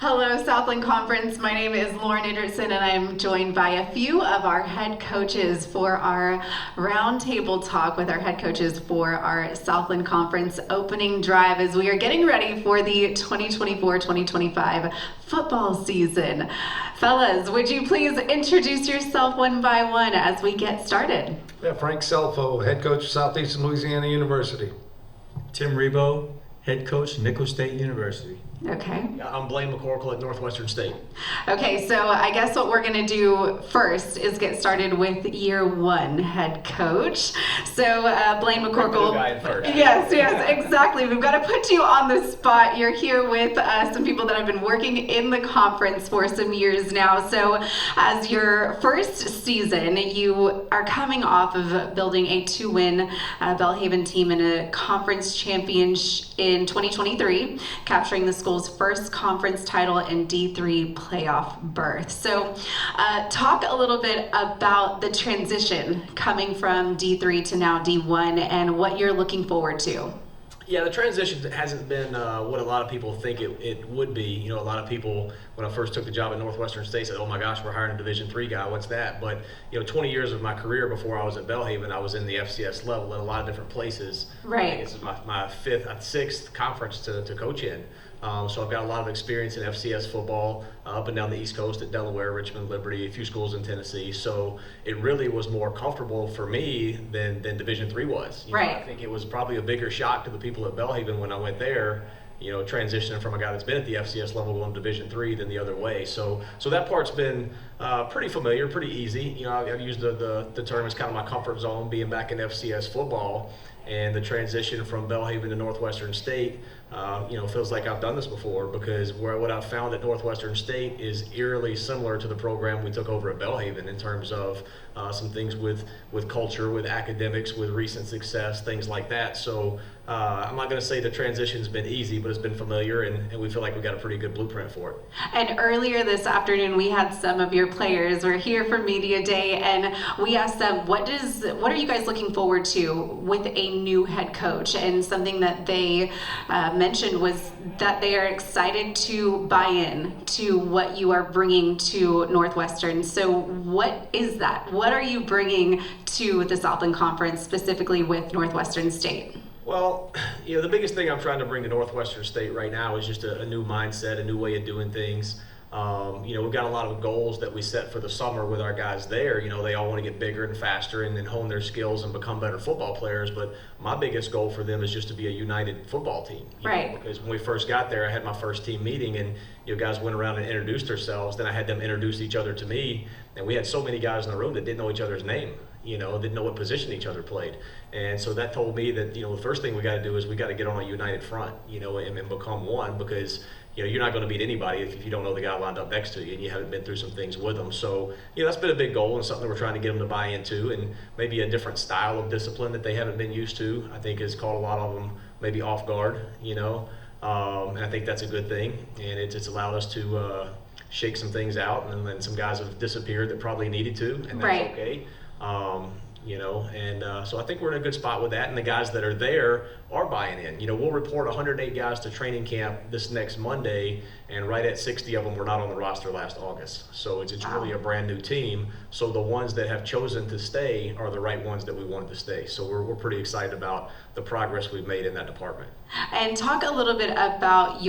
Hello, Southland Conference. My name is Lauren Anderson, and I'm joined by a few of our head coaches for our roundtable talk with our head coaches for our Southland Conference opening drive as we are getting ready for the 2024-2025 football season. Fellas, would you please introduce yourself one by one as we get started? Yeah, Frank Scelfo, head coach of Southeastern Louisiana University. Tim Rebowe, head coach, Nicholls State University. Okay. I'm Blaine McCorkle at Northwestern State. Okay, so I guess what we're going to do first is get started with year one head coach. So Blaine McCorkle. Yes, exactly. We've got to put you on the spot. You're here with some people that have been working in the conference for some years now. So as your first season, you are coming off of building a 2-win Belhaven team in a conference championship in 2023, capturing the school's first conference title and D3 playoff berth. So talk a little bit about the transition coming from D3 to now D1 and what you're looking forward to. Yeah, the transition hasn't been what a lot of people think it would be. You know, a lot of people, when I first took the job at Northwestern State, said, oh my gosh, we're hiring a Division III guy, what's that? But, 20 years of my career before I was at Belhaven, I was in the FCS level in a lot of different places. Right. This is my sixth conference to coach in. So I've got a lot of experience in FCS football up and down the East Coast at Delaware, Richmond, Liberty, a few schools in Tennessee. So it really was more comfortable for me than Division III was. Right. I think it was probably a bigger shock to the people at Belhaven when I went there, transitioning from a guy that's been at the FCS level going to Division III than the other way. So that part's been pretty familiar, pretty easy. I've used the term as kind of my comfort zone, being back in FCS football. And the transition from Belhaven to Northwestern State, feels like I've done this before, because what I've found at Northwestern State is eerily similar to the program we took over at Belhaven in terms of some things with culture, with academics, with recent success, things like that. So I'm not going to say the transition's been easy, but it's been familiar, and we feel like we've got a pretty good blueprint for it. And earlier this afternoon, we had some of your players were here for Media Day, and we asked them, what are you guys looking forward to with a new head coach? And something that they mentioned was that they are excited to buy in to what you are bringing to Northwestern. So what is that? What are you bringing to the Southland Conference, specifically with Northwestern State? Well, the biggest thing I'm trying to bring to Northwestern State right now is just a new mindset, a new way of doing things. We've got a lot of goals that we set for the summer with our guys there. They all want to get bigger and faster and hone their skills and become better football players. But my biggest goal for them is just to be a united football team. Right. Because when we first got there, I had my first team meeting, and guys went around and introduced themselves. Then I had them introduce each other to me, and we had so many guys in the room that didn't know each other's name. Didn't know what position each other played. And so that told me that, the first thing we got to do is we got to get on a united front, and become one, because, you're not going to beat anybody if you don't know the guy lined up next to you and you haven't been through some things with them. So, that's been a big goal and something we're trying to get them to buy into, and maybe a different style of discipline that they haven't been used to, I think has caught a lot of them maybe off guard, and I think that's a good thing. And it's allowed us to shake some things out, and then some guys have disappeared that probably needed to, and that's right. Okay. So I think we're in a good spot with that, and the guys that are there are buying in. We'll report 108 guys to training camp this next Monday, and right at 60 of them were not on the roster last August. So it's really a brand new team. So the ones that have chosen to stay are the right ones that we wanted to stay. So we're pretty excited about the progress we've made in that department. And talk a little bit about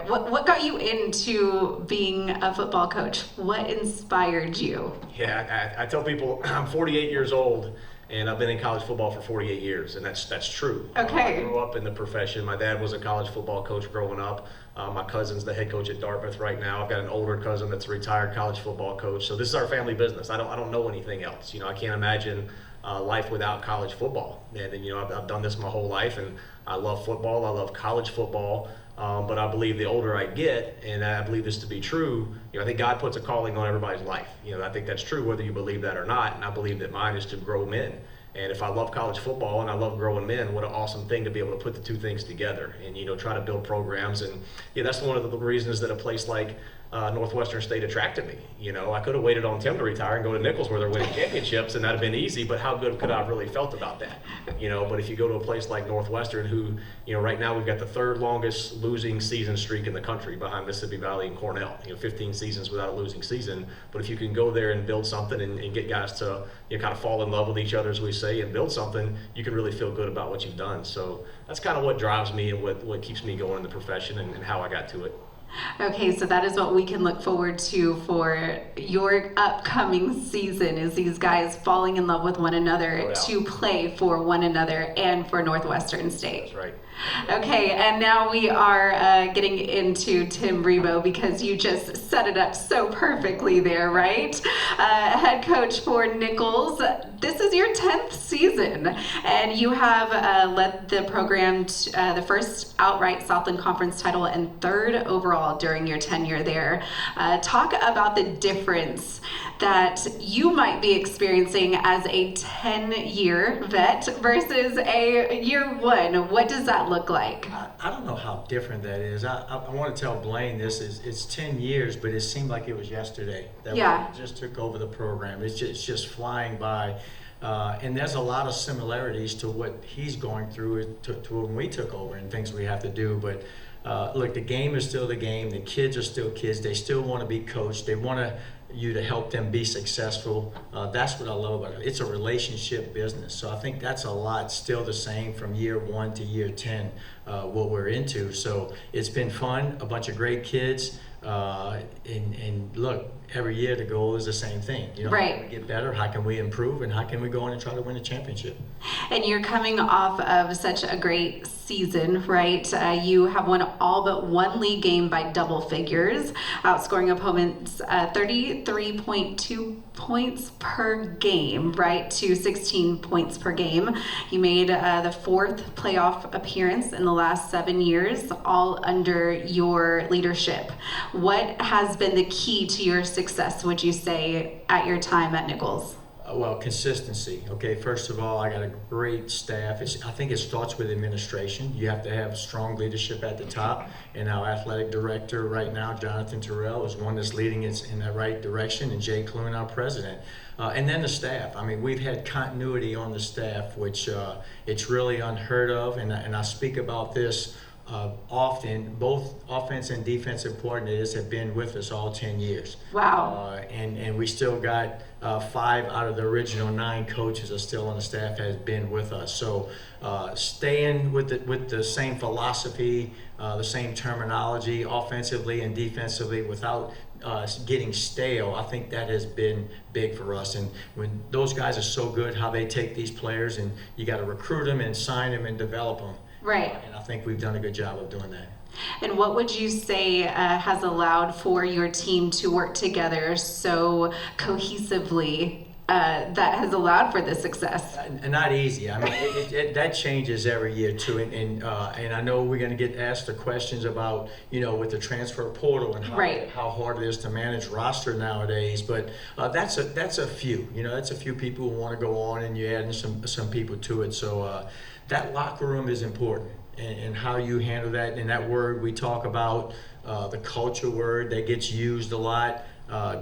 what got you into being a football coach? What inspired you? Yeah, I tell people I'm 48 years old, and I've been in college football for 48 years, and that's true. Okay. I grew up in the profession. My dad was a college football coach growing up. My cousin's the head coach at Dartmouth right now. I've got an older cousin that's a retired college football coach. So this is our family business. I don't know anything else. I can't imagine life without college football. And I've done this my whole life, and I love football. I love college football. But I believe the older I get, and I believe this to be true, I think God puts a calling on everybody's life. I think that's true whether you believe that or not, and I believe that mine is to grow men. And if I love college football and I love growing men, what an awesome thing to be able to put the two things together and, try to build programs. And yeah, that's one of the reasons that a place like Northwestern State attracted me. I could have waited on Tim to retire and go to Nicholls where they're winning championships, and that'd have been easy, but how good could I have really felt about that? But if you go to a place like Northwestern, who, right now we've got the third longest losing season streak in the country behind Mississippi Valley and Cornell, 15 seasons without a losing season. But if you can go there and build something and get guys to kind of fall in love with each other, as we say, and build something, you can really feel good about what you've done. So that's kind of what drives me and what keeps me going in the profession and how I got to it. Okay, so that is what we can look forward to for your upcoming season, is these guys falling in love with one another to play for one another and for Northwestern State. That's right. Okay, and now we are getting into Tim Rebowe, because you just set it up so perfectly there, right? Head coach for Nicholls. This is your 10th season, and you have led the program to the first outright Southland Conference title and third overall during your tenure there. Talk about the difference that you might be experiencing as a 10-year vet versus a year one. What does that look like? I don't know how different that is. I want to tell Blaine this is it's 10 years, but it seemed like it was yesterday that we just took over the program. It's just flying by. And there's a lot of similarities to what he's going through to when we took over and things we have to do. But look, the game is still the game. The kids are still kids. They still want to be coached. They want you to help them be successful. That's what I love about it. It's a relationship business. So I think that's a lot still the same from year 1 to year 10, what we're into. So it's been fun, a bunch of great kids. And look, every year the goal is the same thing. Right. How can we get better? How can we improve? And how can we go in and try to win a championship? And you're coming off of such a great season, right? You have won all but one league game by double figures, outscoring opponents 33.2 points per game, right, to 16 points per game. You made the fourth playoff appearance in the last 7 years, all under your leadership. What has been the key to your success, would you say, at your time at Nicholls? Well, consistency. Okay, first of all, I got a great staff. I think it starts with administration. You have to have strong leadership at the top, and our athletic director right now, Jonathan Terrell, is one that's leading us in the right direction, and Jay Clune, our president. And then the staff. I mean, we've had continuity on the staff, which it's really unheard of, and I speak about this often. Both offense and defensive coordinators have been with us all 10 years. Wow. And we still got 5 out of the original 9 coaches are still on the staff, has been with us. So staying with the same philosophy, the same terminology, offensively and defensively, without getting stale, I think that has been big for us. And when those guys are so good, how they take these players, and you got to recruit them and sign them and develop them. Right. And I think we've done a good job of doing that. And what would you say has allowed for your team to work together so cohesively that has allowed for this success? Not easy. I mean, that changes every year too. And I know we're going to get asked the questions about, with the transfer portal and how hard it is to manage roster nowadays. But that's a few. That's a few people who want to go on, and you're adding some people to it. So that locker room is important. And how you handle that, and that word we talk about, the culture word that gets used a lot.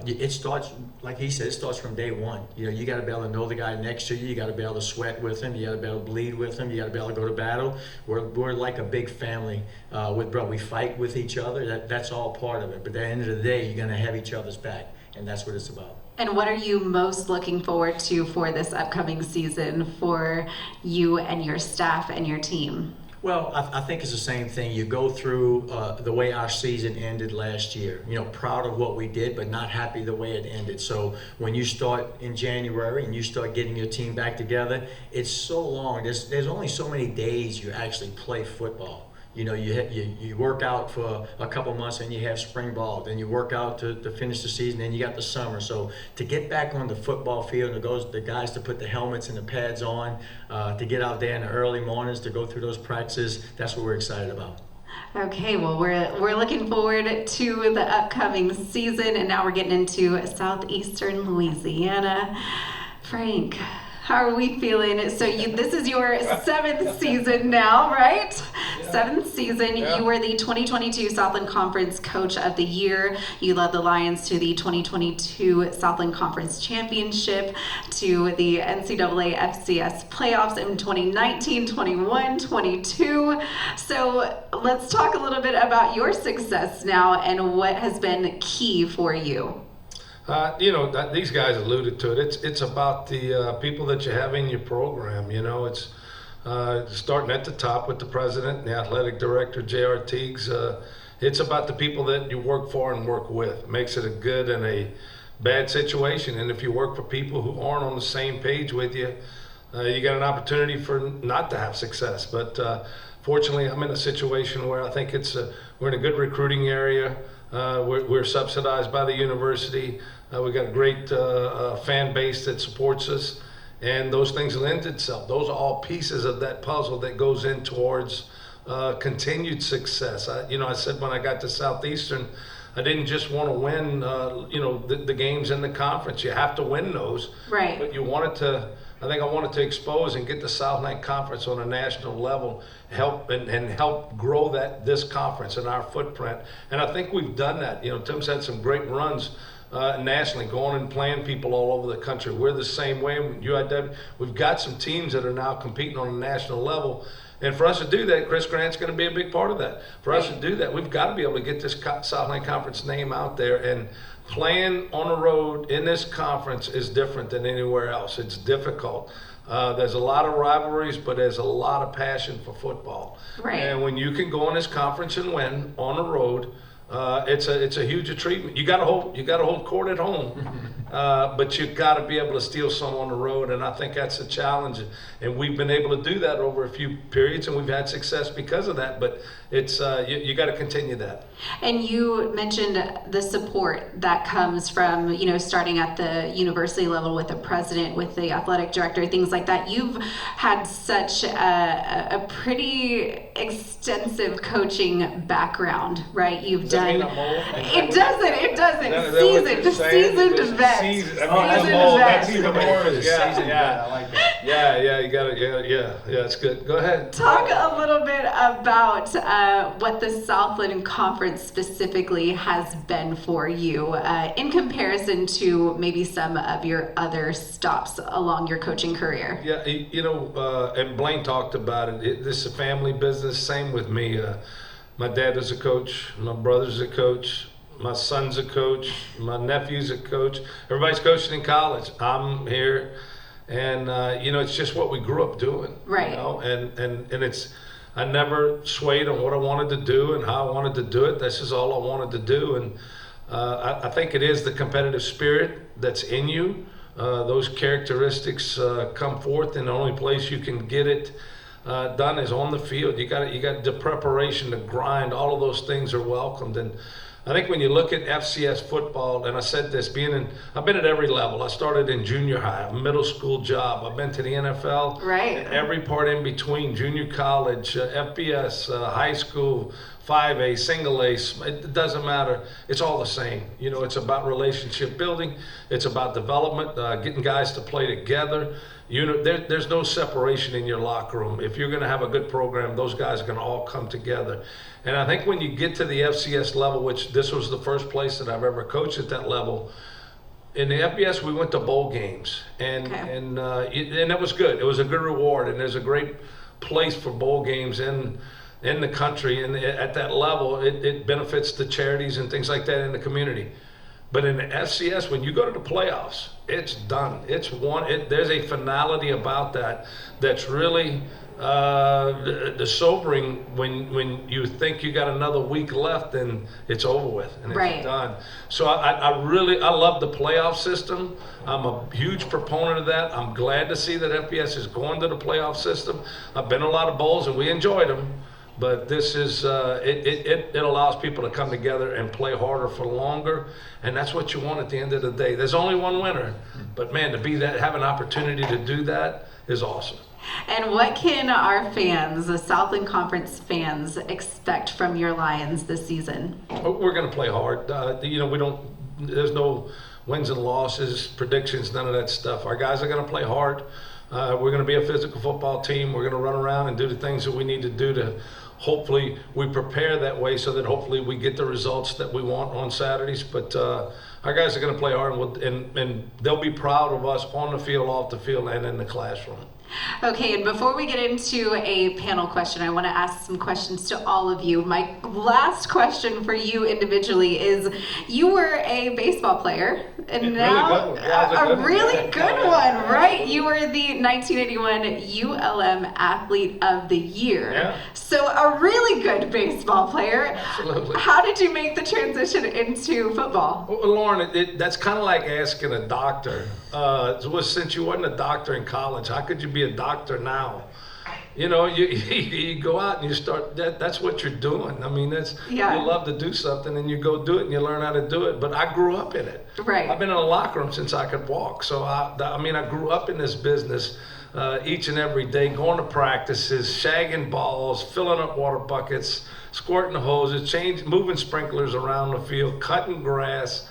It starts, like he said, it starts from day one. You got to be able to know the guy next to you. You got to be able to sweat with him. You got to be able to bleed with him. You got to be able to go to battle. We're like a big family we fight with each other. That's all part of it. But at the end of the day, you're going to have each other's back, and that's what it's about. And what are you most looking forward to for this upcoming season for you and your staff and your team? Well, I think it's the same thing. You go through the way our season ended last year. Proud of what we did, but not happy the way it ended. So when you start in January and you start getting your team back together, it's so long. There's only so many days you actually play football. You work out for a couple months, and you have spring ball. Then you work out to finish the season, and you got the summer. So to get back on the football field, and the guys to put the helmets and the pads on, to get out there in the early mornings to go through those practices, that's what we're excited about. Okay, well, we're looking forward to the upcoming season, and now we're getting into Southeastern Louisiana. Frank, How are we feeling? So this is your 7th season now, right? Yeah. 7th season. Yeah. You were the 2022 Southland Conference Coach of the Year. You led the Lions to the 2022 Southland Conference Championship, to the NCAA FCS playoffs in 2019, 21, 22. So let's talk a little bit about your success now and what has been key for you. These guys alluded to it. It's about the people that you have in your program. It's starting at the top with the president and the athletic director, J.R. Teagues. It's about the people that you work for and work with. It makes it a good and a bad situation. And if you work for people who aren't on the same page with you, you got an opportunity for not to have success. But fortunately, I'm in a situation where I think we're in a good recruiting area. We're subsidized by the university. We've got a great fan base that supports us, and those things lend itself. Those are all pieces of that puzzle that goes in towards continued success. I said when I got to Southeastern, I didn't just want to win, the games in the conference. You have to win those. Right. But I think I wanted to expose and get the Southland Conference on a national level, help grow this conference and our footprint. And I think we've done that. Tim's had some great runs nationally, going and playing people all over the country. We're the same way. UIW, we've got some teams that are now competing on a national level. And for us to do that, Chris Grant's going to be a big part of that. For us to do that, we've got to be able to get this Southland Conference name out there. And playing on the road in this conference is different than anywhere else. It's difficult. There's a lot of rivalries, but there's a lot of passion for football. Right. And when you can go in this conference and win on the road, it's a huge achievement. You got to hold court at home, but you got to be able to steal some on the road, and I think that's a challenge. And we've been able to do that over a few periods, and we've had success because of that. But it's you got to continue that. And you mentioned the support that comes from starting at the university level with the president, with the athletic director, things like that. You've had such a pretty extensive coaching background, right? You've done. It doesn't. Seasoned vet. That's even more. Yeah. I like that. Yeah. You got it. Yeah. It's good. Go ahead. Talk a little bit about what the Southland Conference specifically has been for you in comparison to maybe some of your other stops along your coaching career. Yeah, and Blaine talked about it. This is a family business. Same with me. My dad is a coach. My brother's a coach. My son's a coach. My nephew's a coach. Everybody's coaching in college. I'm here, and it's just what we grew up doing. Right. And it's. I never swayed on what I wanted to do and how I wanted to do it. This is all I wanted to do, and I think it is the competitive spirit that's in you. Those characteristics come forth, and the only place you can get it done is on the field. You got the preparation, the grind. All of those things are welcomed, and I think when you look at FCS football, and I said this, I've been at every level. I started in junior high, a middle school job. I've been to the NFL, right? And every part in between, junior college, FBS, high school, 5A, single A. It doesn't matter. It's all the same. It's about relationship building. It's about development, getting guys to play together. There's no separation in your locker room. If you're going to have a good program, those guys are going to all come together. And I think when you get to the FCS level, which this was the first place that I've ever coached at that level, in the FBS we went to bowl games, and that was good. It was a good reward, and there's a great place for bowl games in the country, and at that level it benefits the charities and things like that in the community. But in the FCS, when you go to the playoffs, it's done. It's won. There's a finality about that that's really the sobering when you think you got another week left and it's over with and it's done. So I love the playoff system. I'm a huge proponent of that. I'm glad to see that FBS is going to the playoff system. I've been to a lot of bowls and we enjoyed them. But this is it allows people to come together and play harder for longer, and that's what you want at the end of the day. There's only one winner, but man, have an opportunity to do that is awesome. And what can our fans, the Southland Conference fans, expect from your Lions this season? We're going to play hard. There's no wins and losses, predictions, none of that stuff. Our guys are going to play hard. We're going to be a physical football team. We're going to run around and do the things that we need to do to hopefully we prepare that way so that hopefully we get the results that we want on Saturdays. But our guys are going to play hard, and they'll be proud of us on the field, off the field, and in the classroom. Okay, and before we get into a panel question, I want to ask some questions to all of you. My last question for you individually is, you were a baseball player, and now a really good one, right? You were the 1981 ULM Athlete of the Year. Yeah. So a really good baseball player. Absolutely. How did you make the transition into football? Well, Lauren, that's kind of like asking a doctor. Since you wasn't a doctor in college, how could you be a doctor now? You know, you go out and you start, that's what you're doing. I mean, you love to do something and you go do it and you learn how to do it. But I grew up in it. Right. I've been in a locker room since I could walk. So, I grew up in this business each and every day, going to practices, shagging balls, filling up water buckets, squirting the hoses, moving sprinklers around the field, cutting grass.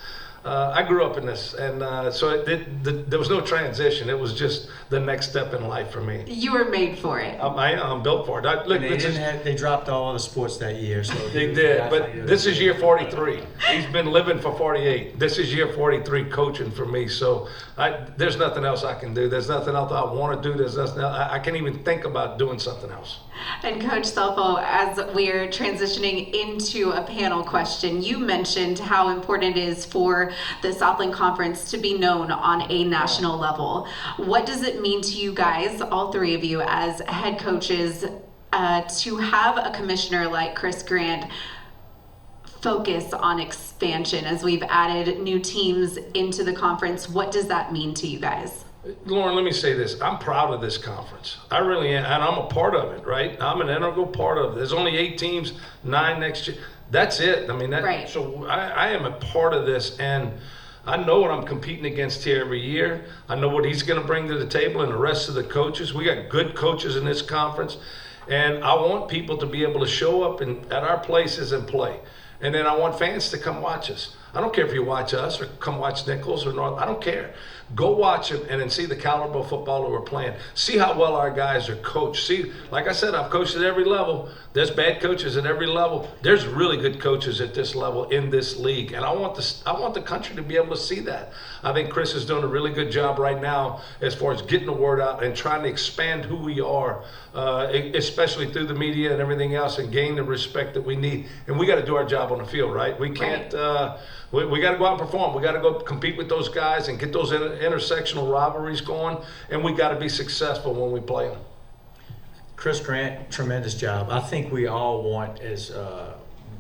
I grew up in this, and so there was no transition. It was just the next step in life for me. You were made for it. I'm built for it. They dropped all the sports that year. So they did, but this is year 43. He's been living for 48. This is year 43 coaching for me. So there's nothing else I can do. There's nothing else I want to do. There's nothing else. I can't even think about doing something else. And Coach Scelfo, as we're transitioning into a panel question, you mentioned how important it is for the Southland Conference to be known on a national level. What does it mean to you guys, all three of you, as head coaches, to have a commissioner like Chris Grant focus on expansion as we've added new teams into the conference? What does that mean to you guys? Lauren, let me say this. I'm proud of this conference. I really am, and I'm a part of it, right? I'm an integral part of it. There's only 8 teams, 9 next year. That's it. I mean, right. So I am a part of this, and I know what I'm competing against here every year. I know what he's going to bring to the table and the rest of the coaches. We got good coaches in this conference, and I want people to be able to show up at our places and play. And then I want fans to come watch us. I don't care if you watch us or come watch Nicholls or North. I don't care. Go watch them and then see the caliber of football that we're playing. See how well our guys are coached. See, like I said, I've coached at every level. There's bad coaches at every level. There's really good coaches at this level in this league. And I want the country to be able to see that. I think Chris is doing a really good job right now as far as getting the word out and trying to expand who we are, especially through the media and everything else, and gain the respect that we need. And we got to do our job on the field, right? We can't. We got to go out and perform. We got to go compete with those guys and get those intersectional rivalries going, and we got to be successful when we play them. Chris Grant, tremendous job. I think we all want,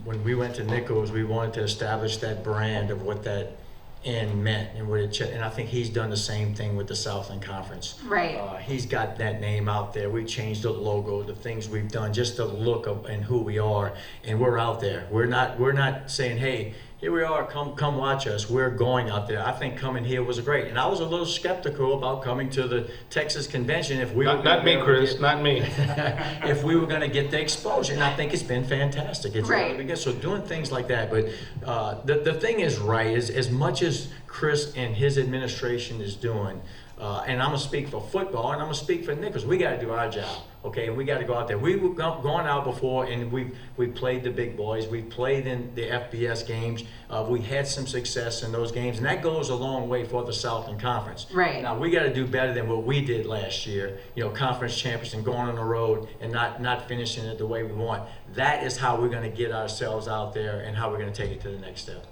when we went to Nicholls, we wanted to establish that brand of what that end meant and what it. And I think he's done the same thing with the Southland Conference. Right. He's got that name out there. We changed the logo, the things we've done, just the look of and who we are, and we're out there. We're not saying, hey, here we are, come watch us. We're going out there. I think coming here was great. And I was a little skeptical about coming to the Texas convention if we were not me, Chris, not me. If we were going to get the exposure. And I think it's been fantastic. It's right. really been good. So doing things like that. But the thing is right, is as much as Chris and his administration is doing, and I'm going to speak for football and I'm going to speak for Nicholls, we got to do our job. Okay, and we got to go out there. We were going out before, and we played the big boys. We played in the FBS games. We had some success in those games, and that goes a long way for the Southland Conference. Right. Now we got to do better than what we did last year. You know, conference champions and going on the road and not finishing it the way we want. That is how we're going to get ourselves out there, and how we're going to take it to the next step.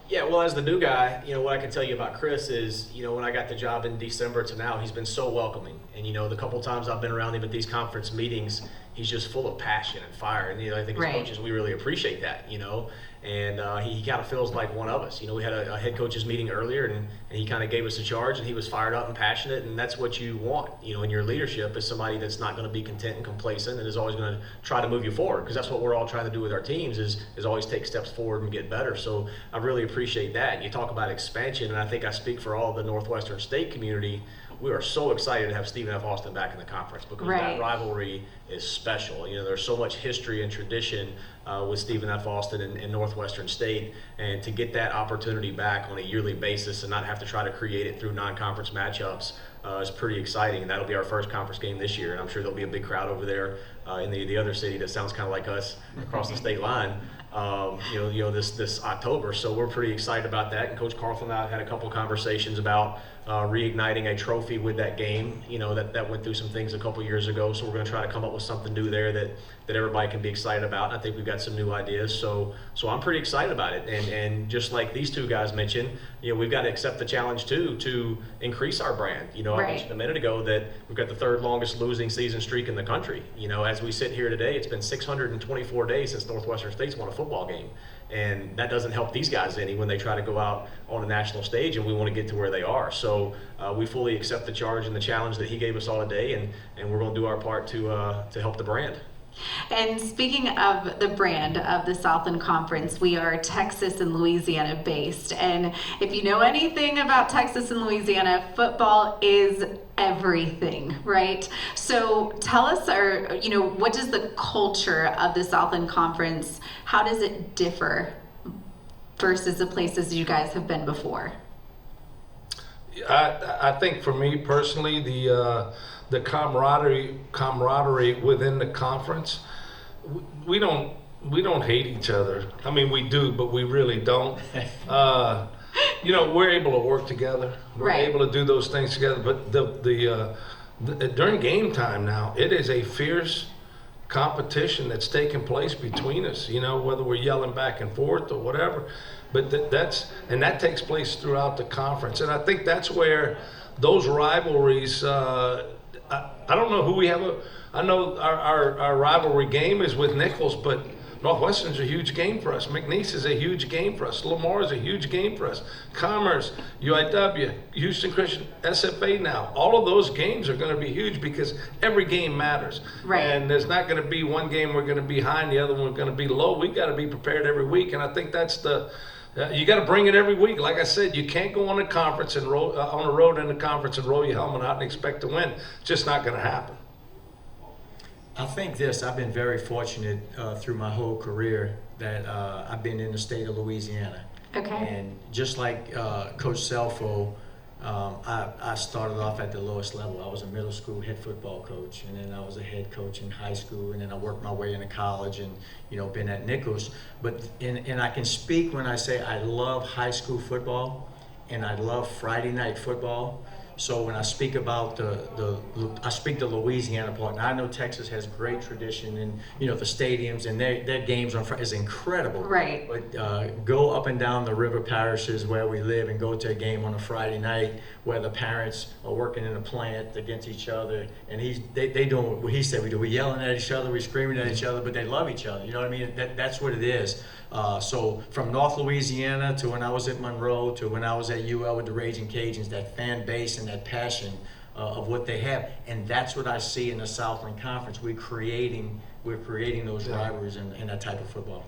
Yeah, well, as the new guy, you know, what I can tell you about Chris is, you know, when I got the job in December to now, he's been so welcoming. And, you know, the couple times I've been around him at these conference meetings, he's just full of passion and fire. And, you know, I think as right. coaches, we really appreciate that, you know. And he kind of feels like one of us. You know, we had a head coaches meeting earlier, and he kind of gave us a charge, and he was fired up and passionate, and that's what you want, you know, in your leadership, is somebody that's not going to be content and complacent and is always going to try to move you forward, because that's what we're all trying to do with our teams is always take steps forward and get better. So I really appreciate that. You talk about expansion, and I think I speak for all the Northwestern State community. We are so excited to have Stephen F. Austin back in the conference, because right. that rivalry is special. You know, there's so much history and tradition with Stephen F. Austin and Northwestern State, and to get that opportunity back on a yearly basis and not have to try to create it through non-conference matchups, is pretty exciting. And that'll be our first conference game this year. And I'm sure there'll be a big crowd over there in the other city that sounds kind of like us across the state line. This October, so we're pretty excited about that. And Coach Carlton and I had a couple of conversations about reigniting a trophy with that game. That went through some things a couple years ago, so we're going to try to come up with something new there that everybody can be excited about. And I think we've got some new ideas, so I'm pretty excited about it. And just like these two guys mentioned, we've got to accept the challenge too to increase our brand. I mentioned a minute ago that we've got the third longest losing season streak in the country. As we sit here today, it's been 624 days since Northwestern State's won a football game. And that doesn't help these guys any when they try to go out on a national stage, and we want to get to where they are. So we fully accept the charge and the challenge that he gave us all today, and we're going to do our part to help the brand. And speaking of the brand of the Southland Conference, we are Texas and Louisiana based. And if you know anything about Texas and Louisiana, football is everything, right? So tell us, what does the culture of the Southland Conference, how does it differ versus the places you guys have been before? I think for me personally, the camaraderie within the conference, we don't hate each other. I mean, we do, but we really don't. We're able to work together. We're able to do those things together. But during game time now, it is a fierce competition that's taking place between us. Whether we're yelling back and forth or whatever. But that takes place throughout the conference, and I think that's where those rivalries. I don't know who we have. I know our rivalry game is with Nicholls, but Northwestern's a huge game for us. McNeese is a huge game for us. Lamar is a huge game for us. Commerce, UIW, Houston Christian, SFA now. All of those games are going to be huge because every game matters. Right. And there's not going to be one game we're going to be high and the other one we're going to be low. We've got to be prepared every week, and I think that's you got to bring it every week. Like I said, you can't go on a conference and roll on the road in the conference and roll your helmet out and expect to win. It's just not going to happen. I think I've been very fortunate through my whole career that I've been in the state of Louisiana. Okay. And just like Coach Scelfo, I started off at the lowest level. I was a middle school head football coach, and then I was a head coach in high school, and then I worked my way into college and, been at Nicholls. But and I can speak when I say I love high school football and I love Friday night football. So when I speak about I speak the Louisiana part. Now I know Texas has great tradition and the stadiums and their games on Friday is incredible. Right. But go up and down the river parishes where we live and go to a game on a Friday night where the parents are working in a plant against each other, and they doing what he said we do. We yelling at each other, we screaming at each other, but they love each other. You know what I mean? That's what it is. So from North Louisiana to when I was at Monroe to when I was at UL with the Raging Cajuns, that fan base and that passion of what they have, and that's what I see in the Southland Conference. We're creating those rivalries and that type of football.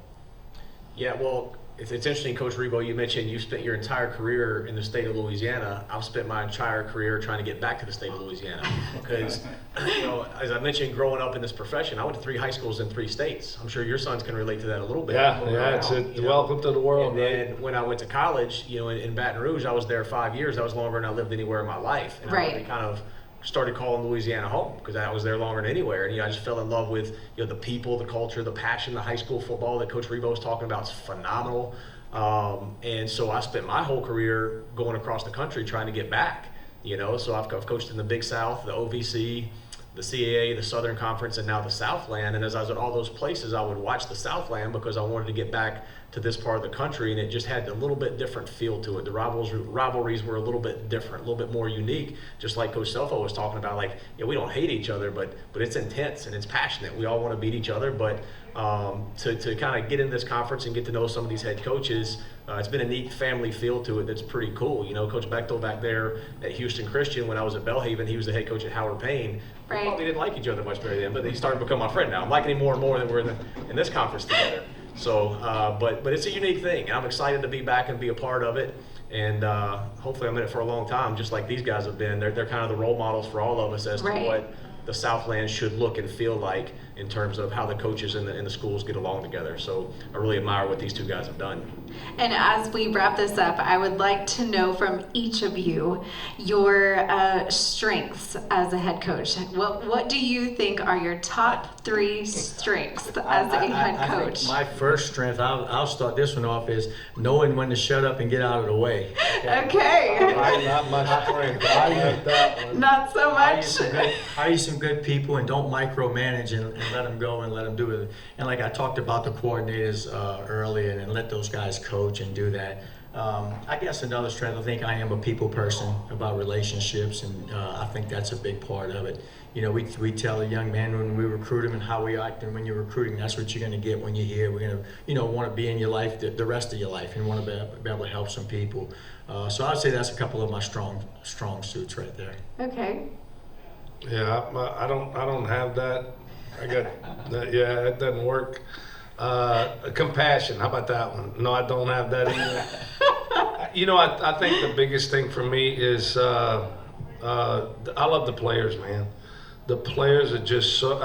Yeah, well, it's interesting, Coach Rebowe, you mentioned you spent your entire career in the state of Louisiana. I've spent my entire career trying to get back to the state of Louisiana because, as I mentioned, growing up in this profession, I went to 3 high schools in 3 states. I'm sure your sons can relate to that a little bit. Yeah, it's a welcome to the world. And then when I went to college, in Baton Rouge, I was there 5 years. That was longer than I lived anywhere in my life. And I really kind of started calling Louisiana home because I was there longer than anywhere. And I just fell in love with the people, the culture, the passion. The high school football that Coach Rebowe was talking about is phenomenal. And so I spent my whole career going across the country trying to get back. So I've coached in the Big South, the OVC, the CAA, the Southern Conference, and now the Southland. And as I was at all those places, I would watch the Southland because I wanted to get back to this part of the country, and it just had a little bit different feel to it. The rivalries were a little bit different, a little bit more unique, just like Coach Scelfo was talking about. We don't hate each other, but it's intense and it's passionate. We all want to beat each other, but to kind of get in this conference and get to know some of these head coaches, it's been a neat family feel to it that's pretty cool. Coach Bechtel back there at Houston Christian, when I was at Belhaven, he was the head coach at Howard Payne. We probably didn't like each other much back then, but he started to become my friend now. I'm liking him more and more that we're in this conference together. So, but it's a unique thing, and I'm excited to be back and be a part of it. And hopefully I'm in it for a long time, just like these guys have been. They're kind of the role models for all of us as to what the Southland should look and feel like in terms of how the coaches and the schools get along together. So I really admire what these two guys have done. And as we wrap this up, I would like to know from each of you your strengths as a head coach. What do you think are your top 3 strengths as a head coach? I think my first strength, I'll start this one off, is knowing when to shut up and get out of the way. Okay. Not much strength. I like that one. Not so much. Hire some good people and don't micromanage and let them go and let them do it. And like I talked about the coordinators earlier, and let those guys coach and do that. I guess another strength, I think I am a people person about relationships, and I think that's a big part of it. You know, we tell a young man when we recruit him and how we act, and when you're recruiting, that's what you're going to get when you're here. We're going to, want to be in your life the rest of your life, and want to be able to help some people. So I'd say that's a couple of my strong suits right there. Okay. Yeah, I don't have that. I got that. Yeah, it doesn't work. Compassion, how about that one? No, I don't have that either. I think the biggest thing for me is I love the players, man. The players are just so,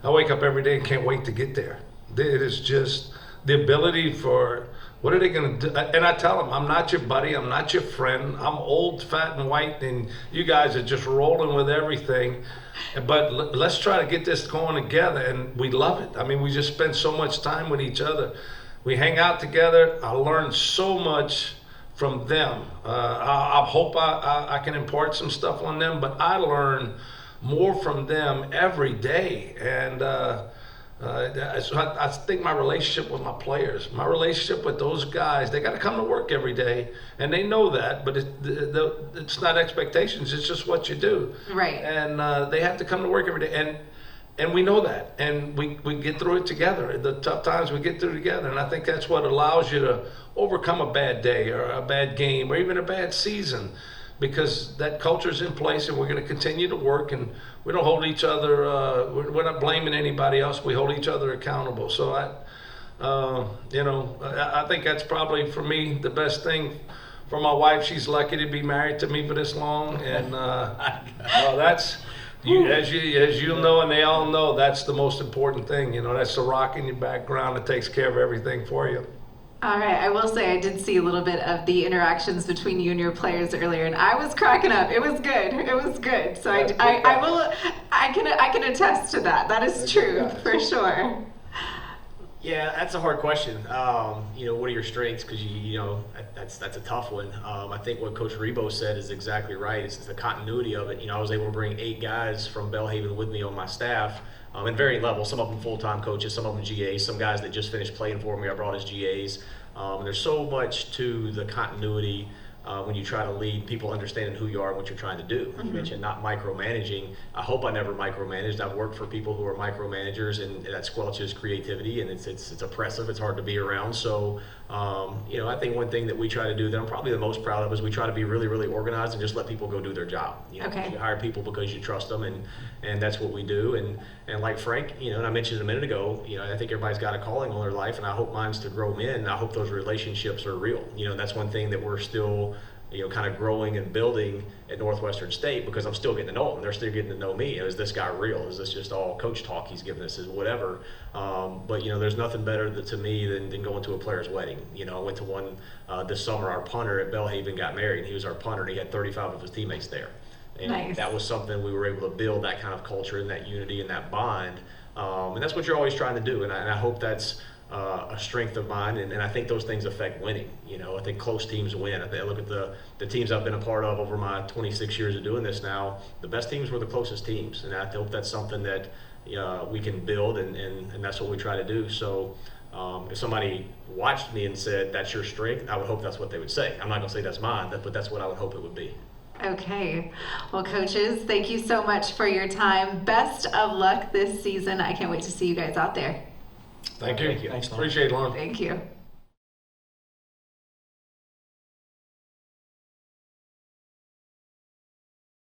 I wake up every day and can't wait to get there. It is just the ability for, what are they going to do? And I tell them, I'm not your buddy, I'm not your friend, I'm old, fat, and white, and you guys are just rolling with everything. But let's try to get this going together, and we love it. I mean, we just spend so much time with each other. We hang out together. I learn so much from them. I hope I can impart some stuff on them, but I learn more from them every day. And so I think my relationship with my players, my relationship with those guys, they got to come to work every day, and they know that, but it's not expectations, it's just what you do. Right. And they have to come to work every day, and we know that, and we get through it together. The tough times we get through together, and I think that's what allows you to overcome a bad day or a bad game or even a bad season, because that culture's in place, and we're going to continue to work, and we don't hold each other, we're not blaming anybody else, we hold each other accountable. So I think that's probably, for me, the best thing. For my wife, she's lucky to be married to me for this long, and that's, as you know, and they all know, that's the most important thing. That's the rock in your background that takes care of everything for you. All right, I will say I did see a little bit of the interactions between you and your players earlier, and I was cracking up. It was good. It was good. So I can attest to that. That is true for sure. Yeah, that's a hard question. What are your strengths? Because that's a tough one. I think what Coach Rebowe said is exactly right. It's the continuity of it. I was able to bring 8 guys from Belhaven with me on my staff. And varying levels, some of them full-time coaches, some of them GAs, some guys that just finished playing for me I brought as GAs. And there's so much to the continuity when you try to lead, people understanding who you are and what you're trying to do. You mentioned not micromanaging. I hope I never micromanaged. I've worked for people who are micromanagers, and that squelches creativity, and it's oppressive. It's hard to be around. So, I think one thing that we try to do that I'm probably the most proud of is we try to be really, really organized and just let people go do their job. Okay. You hire people because you trust them, and that's what we do. And like Frank, and I mentioned a minute ago, I think everybody's got a calling on their life, and I hope mine's to grow men. I hope those relationships are real. That's one thing that we're still kind of growing and building at Northwestern State, because I'm still getting to know them. They're still getting to know me. Is this guy real? Is this just all coach talk he's giving us? Is whatever. But there's nothing better to me than going to a player's wedding. I went to one this summer. Our punter at Belhaven got married. He was our punter, and he had 35 of his teammates there. And nice. That was something we were able to build, that kind of culture and that unity and that bond. And that's what you're always trying to do. And I hope that's a strength of mine, and I think those things affect winning. I think close teams win. I look at the teams I've been a part of over my 26 years of doing this now. The best teams were the closest teams, and I hope that's something that we can build, and that's what we try to do. So if somebody watched me and said that's your strength, I would hope that's what they would say. I'm not going to say that's mine, but that's what I would hope it would be. Okay. Well, coaches, thank you so much for your time. Best of luck this season. I can't wait to see you guys out there. Thank you. Thanks, Lauren. Appreciate it, Lauren. Thank you.